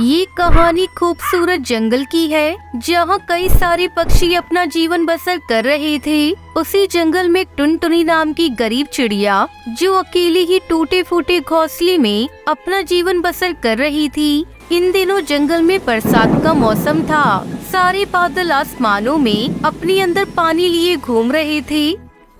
ये कहानी खूबसूरत जंगल की है जहाँ कई सारे पक्षी अपना जीवन बसर कर रहे थे। उसी जंगल में टुनटुनी नाम की गरीब चिड़िया जो अकेले ही टूटे फूटे घोंसले में अपना जीवन बसर कर रही थी। इन दिनों जंगल में बरसात का मौसम था। सारे बादल आसमानों में अपने अंदर पानी लिए घूम रहे थे।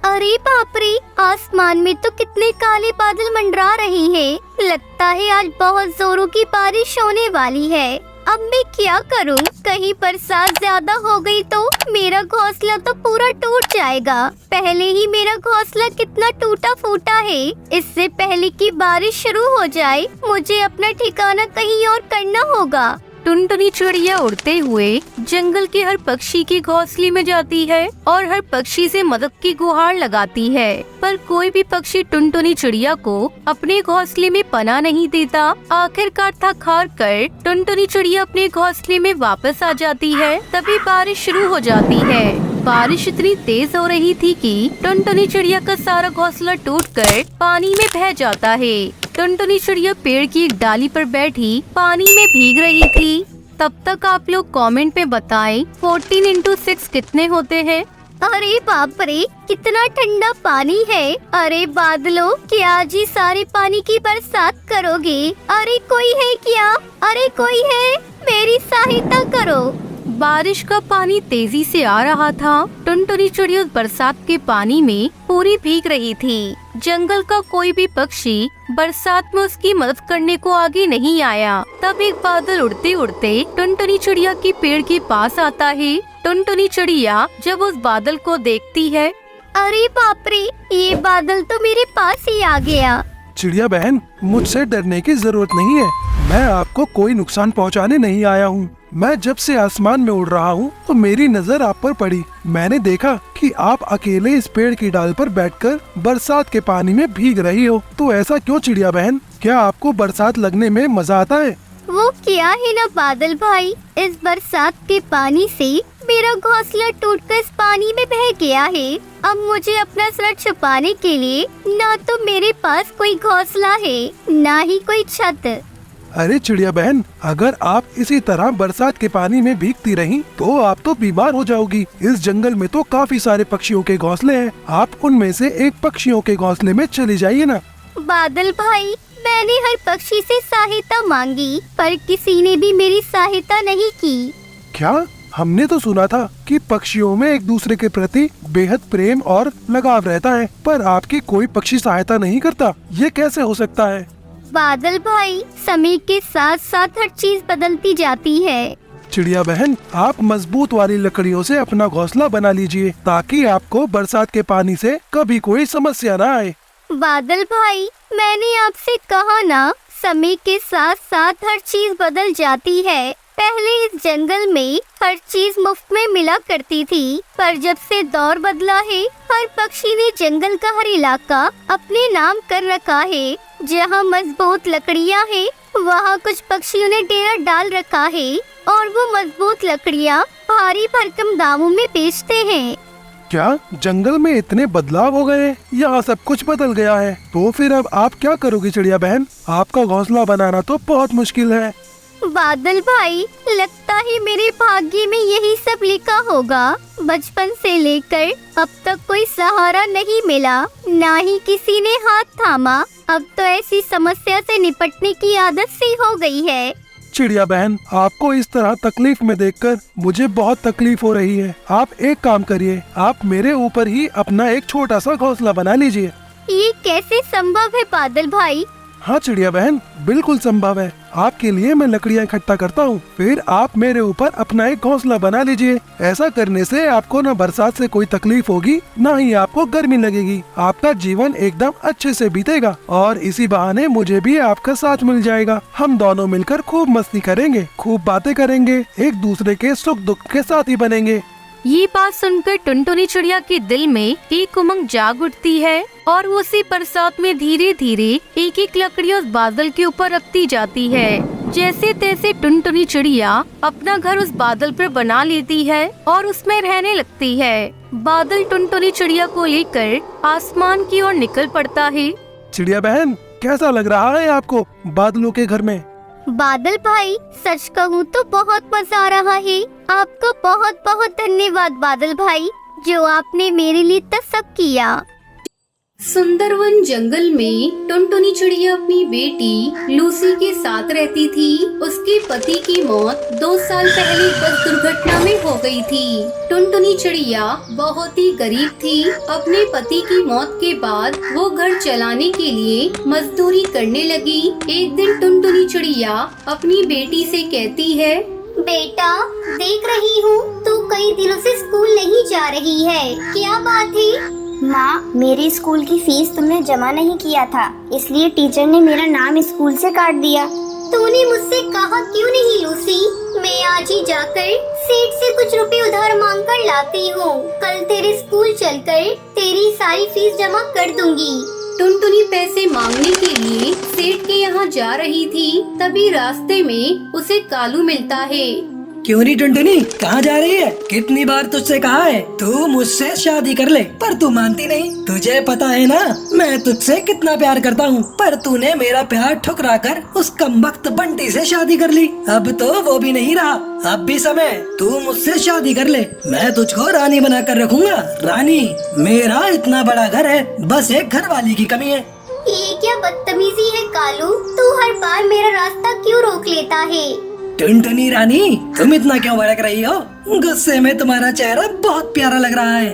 अरे बाप रे, आसमान में तो कितने काले बादल मंडरा रहे हैं। लगता है आज बहुत जोरों की बारिश होने वाली है। अब मैं क्या करूं? कहीं बरसात ज्यादा हो गई तो मेरा घोंसला तो पूरा टूट जाएगा। पहले ही मेरा घोंसला कितना टूटा फूटा है। इससे पहले कि बारिश शुरू हो जाए मुझे अपना ठिकाना कहीं और करना होगा। टुनटुनी चिड़िया उड़ते हुए जंगल के हर पक्षी के घोंसले में जाती है और हर पक्षी से मदद की गुहार लगाती है, पर कोई भी पक्षी टुनटुनी चिड़िया को अपने घोंसले में पनाह नहीं देता। आखिरकार थक हार कर टुनटुनी चिड़िया अपने घोंसले में वापस आ जाती है। तभी बारिश शुरू हो जाती है। बारिश इतनी तेज हो रही थी कि टुनटुनी चिड़िया का सारा घोंसला टूटकर पानी में बह जाता है। टुनटुनी चिड़िया पेड़ की एक डाली पर बैठी पानी में भीग रही थी। तब तक आप लोग कमेंट में बताएं 14 into 6 कितने होते हैं। अरे बाप रे, कितना ठंडा पानी है। अरे बादलों, क्या आज ही सारे पानी की बरसात करोगे? अरे कोई है क्या? अरे कोई है, मेरी सहायता करो। बारिश का पानी तेजी से आ रहा था। टुनटुनी चिड़िया उस बरसात के पानी में पूरी भीग रही थी। जंगल का कोई भी पक्षी बरसात में उसकी मदद करने को आगे नहीं आया। तब एक बादल उड़ते उड़ते टुनटुनी चिड़िया के पेड़ के पास आता है। टुनटुनी चिड़िया जब उस बादल को देखती है, अरे बाप रे, ये बादल तो मेरे पास ही आ गया। चिड़िया बहन, मुझसे डरने की जरूरत नहीं है। मैं आपको कोई नुकसान पहुंचाने नहीं आया हूँ। मैं जब से आसमान में उड़ रहा हूँ तो मेरी नजर आप पर पड़ी। मैंने देखा कि आप अकेले इस पेड़ की डाल पर बैठकर बरसात के पानी में भीग रही हो। तो ऐसा क्यों चिड़िया बहन? क्या आपको बरसात लगने में मजा आता है? वो क्या है ना बादल भाई, इस बरसात के पानी से मेरा घोंसला टूटकर इस पानी में बह गया है। अब मुझे अपना सर छुपाने के लिए ना तो मेरे पास कोई घोंसला है, ना ही कोई छत। अरे चिड़िया बहन, अगर आप इसी तरह बरसात के पानी में भीगती रहीं तो आप तो बीमार हो जाओगी। इस जंगल में तो काफी सारे पक्षियों के घोंसले हैं। आप उनमें से एक पक्षियों के घोंसले में चली जाइए ना। बादल भाई, मैंने हर पक्षी से सहायता मांगी पर किसी ने भी मेरी सहायता नहीं की। क्या? हमने तो सुना था कि पक्षियों में एक दूसरे के प्रति बेहद प्रेम और लगाव रहता है, पर आपकी कोई पक्षी सहायता नहीं करता। ये कैसे हो सकता है? बादल भाई, समय के साथ साथ हर चीज बदलती जाती है। चिड़िया बहन, आप मजबूत वाली लकड़ियों से अपना घोंसला बना लीजिए ताकि आपको बरसात के पानी से कभी कोई समस्या न आए। बादल भाई, मैंने आपसे कहा ना, समय के साथ साथ हर चीज बदल जाती है। पहले इस जंगल में हर चीज मुफ्त में मिला करती थी, पर जब से दौर बदला है, हर पक्षी ने जंगल का हर इलाका अपने नाम कर रखा है। जहाँ मजबूत लकड़ियाँ हैं, वहाँ कुछ पक्षियों ने डेरा डाल रखा है और वो मजबूत लकड़ियाँ भारी भरकम दामों में बेचते हैं। क्या जंगल में इतने बदलाव हो गए? यहाँ सब कुछ बदल गया है। तो फिर अब आप क्या करोगी चिड़िया बहन? आपका घोंसला बनाना तो बहुत मुश्किल है। बादल भाई, लगता है मेरे भाग्य में यही सब लिखा होगा। बचपन से लेकर अब तक कोई सहारा नहीं मिला, ना ही किसी ने हाथ थामा। अब तो ऐसी समस्या से निपटने की आदत सी हो गई है। चिड़िया बहन, आपको इस तरह तकलीफ में देखकर मुझे बहुत तकलीफ हो रही है। आप एक काम करिए, आप मेरे ऊपर ही अपना एक छोटा सा घोंसला बना लीजिए। ये कैसे संभव है बादल भाई? हाँ चिड़िया बहन, बिल्कुल संभव है। आपके लिए मैं लकड़ियाँ इकट्ठा करता हूँ, फिर आप मेरे ऊपर अपना एक घोंसला बना लीजिए। ऐसा करने से आपको न बरसात से कोई तकलीफ होगी, न ही आपको गर्मी लगेगी। आपका जीवन एकदम अच्छे से बीतेगा और इसी बहाने मुझे भी आपका साथ मिल जाएगा। हम दोनों मिलकर खूब मस्ती करेंगे, खूब बातें करेंगे, एक दूसरे के सुख दुख के साथी बनेंगे। ये बात सुनकर टुनटुनी चिड़िया के दिल में एक उमंग जाग उठती है और वो उसी बरसात में धीरे धीरे एक एक लकड़ी उस बादल के ऊपर रखती जाती है। जैसे तैसे टुनटुनी चिड़िया अपना घर उस बादल पर बना लेती है और उसमें रहने लगती है। बादल टुनटुनी चिड़िया को लेकर आसमान की ओर निकल पड़ता है। चिड़िया बहन, कैसा लग रहा है आपको बादलों के घर में? बादल भाई, सच कहूँ तो बहुत मजा आ रहा है। आपका बहुत बहुत धन्यवाद बादल भाई, जो आपने मेरे लिए इतना सब किया। सुंदरवन जंगल में टुनटुनी चिड़िया अपनी बेटी लूसी के साथ रहती थी। उसके पति की मौत 2 साल पहले बस दुर्घटना में हो गई थी। टुनटुनी चिड़िया बहुत ही गरीब थी। अपने पति की मौत के बाद वो घर चलाने के लिए मजदूरी करने लगी। एक दिन टुनटुनी चिड़िया अपनी बेटी से कहती है, बेटा, देख रही हूँ तू कई दिनों से स्कूल नहीं जा रही है, क्या बात है? माँ, मेरी स्कूल की फीस तुमने जमा नहीं किया था, इसलिए टीचर ने मेरा नाम स्कूल से काट दिया। तूने मुझसे कहा क्यों नहीं लूसी? मैं आज ही जाकर सेठ से कुछ रुपए उधार मांग कर लाती हूँ। कल तेरे स्कूल चलकर तेरी सारी फीस जमा कर दूंगी। टुनटुनी पैसे मांगने के लिए सेठ के यहाँ जा रही थी। तभी रास्ते में उसे कालू मिलता है। क्यों नहीं टुनटुनी, कहाँ जा रही है? कितनी बार तुझसे कहा है तू मुझसे शादी कर ले, पर तू मानती नहीं। तुझे पता है ना मैं तुझसे कितना प्यार करता हूँ, पर तूने मेरा प्यार ठुकरा कर उस कमबख्त बंटी से शादी कर ली। अब तो वो भी नहीं रहा, अब भी समय, तू मुझसे शादी कर ले। मैं तुझको रानी बना कर रखूंगा। रानी, मेरा इतना बड़ा घर है, बस एक घर वाली की कमी है। ये क्या बदतमीजी है कालू? तू हर बार मेरा रास्ता क्यों रोक लेता है? टुनटुनी रानी, तुम इतना क्यों भड़क रही हो? गुस्से में तुम्हारा चेहरा बहुत प्यारा लग रहा है।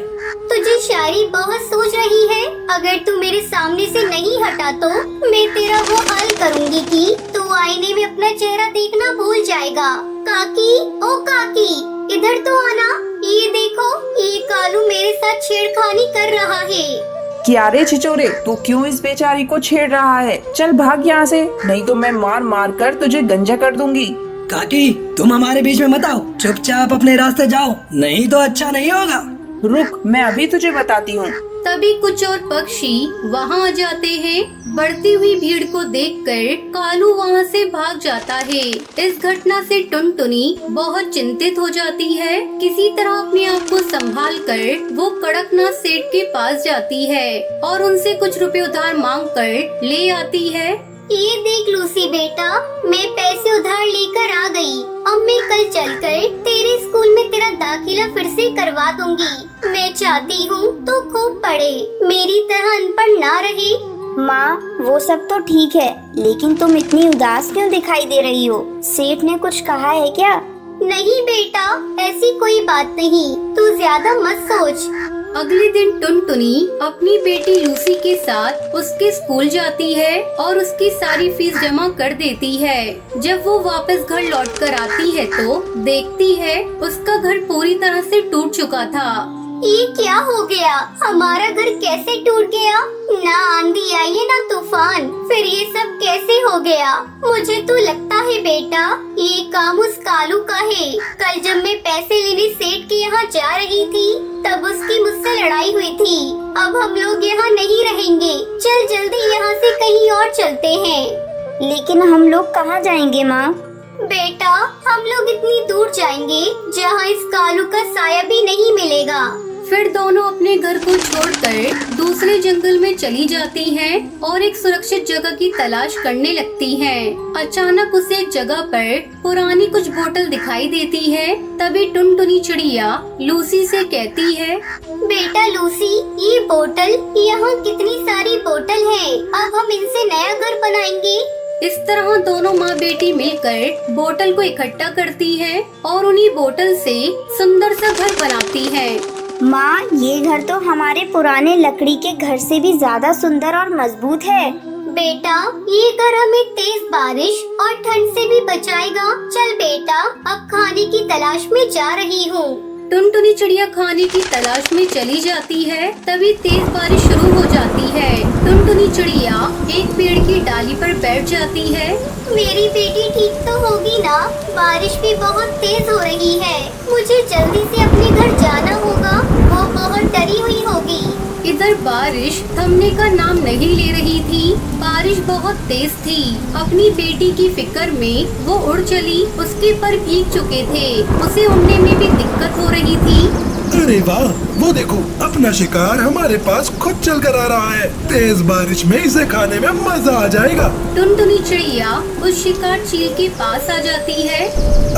तुझे शायरी बहुत सोच रही है। अगर तू मेरे सामने से नहीं हटा तो मैं तेरा वो हाल करूँगी कि तू आईने में अपना चेहरा देखना भूल जाएगा। काकी, ओ काकी, इधर तो आना। ये देखो, ये कालू मेरे साथ छेड़खानी कर रहा है। क्या रे छिचोरे, तू क्यों इस बेचारी को छेड़ रहा है? चल भाग यहाँ से, नहीं तो मैं मार मार कर तुझे गंजा कर दूंगी। काकी, तुम हमारे बीच में मत आओ, चुपचाप अपने रास्ते जाओ, नहीं तो अच्छा नहीं होगा। रुक, मैं अभी तुझे बताती हूँ। तभी कुछ और पक्षी वहाँ आ जाते हैं। बढ़ती हुई भीड़ को देखकर कालू वहाँ से भाग जाता है। इस घटना से टुनटुनी बहुत चिंतित हो जाती है। किसी तरह अपने आप को संभाल कर वो कड़कनाथ सेठ के पास जाती है और उनसे कुछ रुपए उधार मांग कर ले आती है। ये देख लूसी बेटा, मैं पैसे उधार लेकर आ गई। अब मैं कल चलकर तेरे स्कूल में तेरा दाखिला फिर से करवा दूंगी। मैं चाहती हूँ तो खूब पढ़े, मेरी तरह अनपढ़ ना रहे। माँ, वो सब तो ठीक है, लेकिन तुम इतनी उदास क्यों दिखाई दे रही हो? सेठ ने कुछ कहा है क्या? नहीं बेटा, ऐसी कोई बात नहीं, तू ज्यादा मत सोच। अगले दिन टुनटुनी अपनी बेटी लूसी के साथ उसके स्कूल जाती है और उसकी सारी फीस जमा कर देती है। जब वो वापस घर लौट कर आती है तो देखती है उसका घर पूरी तरह से टूट चुका था। ये क्या हो गया? हमारा घर कैसे टूट गया? ना आंधी आई है ना तूफान, फिर ये सब कैसे हो गया? मुझे तो लगता है बेटा ये काम उस कालू का है। कल जब मैं पैसे लेने सेठ के यहाँ जा रही थी तब उसकी मुझसे लड़ाई हुई थी। अब हम लोग यहाँ नहीं रहेंगे, चल जल्दी यहाँ से कहीं और चलते हैं। लेकिन हम लोग कहाँ जाएंगे माँ? बेटा, हम लोग इतनी दूर जाएंगे जहाँ इस कालू का साया भी नहीं मिलेगा। फिर दोनों अपने घर को छोड़कर दूसरे जंगल में चली जाती हैं और एक सुरक्षित जगह की तलाश करने लगती हैं। अचानक उसे एक जगह पर पुरानी कुछ बोतल दिखाई देती है। तभी टुनटुनी चिड़िया लूसी से कहती है, बेटा लूसी, ये बोतल, यहाँ कितनी सारी बोतल है, अब हम इनसे नया घर बनाएंगे। इस तरह दोनों माँ बेटी मिलकर बोतल को इकट्ठा करती है और उन्हीं बोतल से सुंदर सा घर बनाती है। माँ, ये घर तो हमारे पुराने लकड़ी के घर से भी ज्यादा सुंदर और मजबूत है। बेटा, ये घर हमें तेज बारिश और ठंड से भी बचाएगा। चल बेटा, अब खाने की तलाश में जा रही हूँ। टुनटुनी चिड़िया खाने की तलाश में चली जाती है। तभी तेज बारिश शुरू हो जाती है। टुनटुनी चिड़िया एक पेड़ की डाली पर बैठ जाती है। मेरी बेटी ठीक तो होगी ना? बारिश भी बहुत तेज हो रही है, मुझे जल्दी से अपने घर जाना होगा, वो बहुत डरी हुई होगी। इधर बारिश थमने का नाम नहीं ले रही थी। बारिश बहुत तेज थी। अपनी बेटी की फिक्र में वो उड़ चली। उसके पर भीग चुके थे, उसे उड़ने में भी दिक्कत हो रही थी। अरे वाह, वो देखो अपना शिकार हमारे पास खुद चल कर आ रहा है। तेज बारिश में इसे खाने में मजा आ जाएगा। टुनटुनी चिड़िया उस शिकार चील के पास आ जाती है।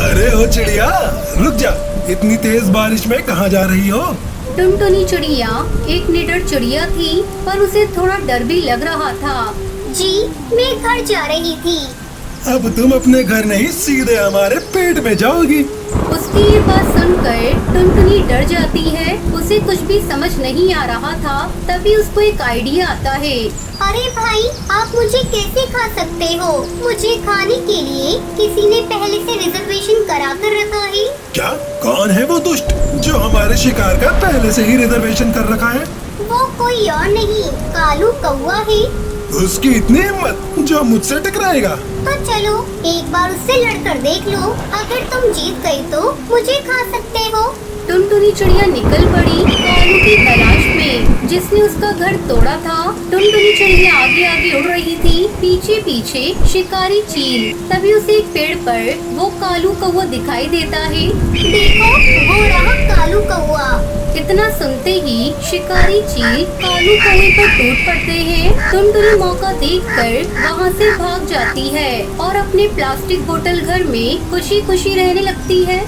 अरे ओ चिड़िया, रुक जा, इतनी तेज बारिश में कहाँ जा रही हो? टुनटुनी चिड़िया एक निडर चिड़िया थी, पर उसे थोड़ा डर भी लग रहा था। जी, मैं घर जा रही थी। अब तुम अपने घर नहीं, सीधे हमारे पेट में जाओगी। उसकी ये बात सुनकर टुनटुनी डर जाती है। उसे कुछ भी समझ नहीं आ रहा था। तभी उसको एक आइडिया आता है। अरे भाई, आप मुझे कैसे खा सकते हो? मुझे खाने के लिए किसी ने पहले से रिजर्वेशन करा कर रखा है। क्या? कौन है वो दुष्ट जो हमारे शिकार का पहले से ही रिजर्वेशन कर रखा है? वो कोई और नहीं, कालू कौवा है। उसकी इतनी हिम्मत जो मुझसे टकराएगा? तो चलो एक बार उससे लड़कर देख लो। अगर तुम जीत गई तो मुझे खा सकते हो। टुनटुनी चिड़िया निकल पड़ी कालू की तलाश में, जिसने उसका घर तोड़ा था। टुनटुनी चिड़िया आगे आगे उड़ रही थी, पीछे पीछे शिकारी चील। तभी उसे एक पेड़ पर वो कालू कौवा दिखाई देता है। देखो, वो रहा कालू कौवा। इतना सुनते ही शिकारी चील कालू कौवे पर टूट पड़ते हैं। टुनटुनी मौका देखकर वहाँ से भाग जाती है और अपने प्लास्टिक बोतल घर में खुशी खुशी रहने लगती है।